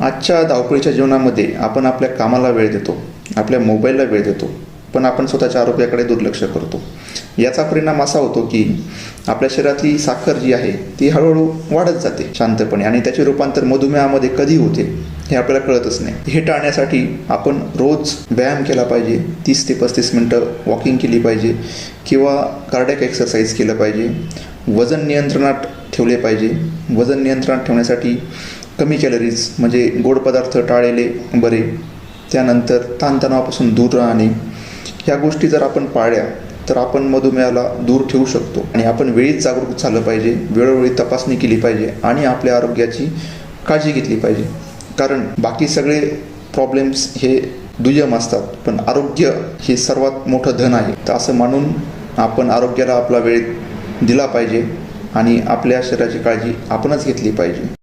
आजच्या धावपळीच्या जीवनामध्ये आपण आपल्या कामाला वेळ देतो, आपल्या मोबाईलला वेळ देतो, पण आपण स्वतःच्या आरोग्याकडे दुर्लक्ष करतो. याचा परिणाम असा होतो की आपल्या शरीरातली साखर जी आहे ती हळूहळू वाढत जाते शांतपणे, आणि त्याचे रूपांतर मधुमेहामध्ये कधी होते हे आपल्याला कळतच नाही. हे टाळण्यासाठी आपण रोज व्यायाम केला पाहिजे, 30 ते 35 मिनटं वॉकिंग केली पाहिजे किंवा कार्डियक एक्सरसाइज केलं पाहिजे. वजन नियंत्रणात ठेवले पाहिजे. वजन नियंत्रणात ठेवण्यासाठी कमी कॅलरीज म्हणजे गोड पदार्थ टाळलेले बरे. त्यानंतर ताणतणावापासून दूर राहणे. ह्या गोष्टी जर आपण पाळल्या तर आपण मधुमेहाला दूर ठेवू शकतो. आणि आपण वेळीच जागरूक झालं पाहिजे, वेळोवेळी तपासणी केली पाहिजे आणि आपल्या आरोग्याची काळजी घेतली पाहिजे. कारण बाकी सगळे प्रॉब्लेम्स हे दुय्यम असतात, पण आरोग्य हे सर्वात मोठं धन आहे. तर असं मानून आपण आरोग्याला आपला वेळ दिला पाहिजे आणि आपल्या शरीराची काळजी आपणच घेतली पाहिजे.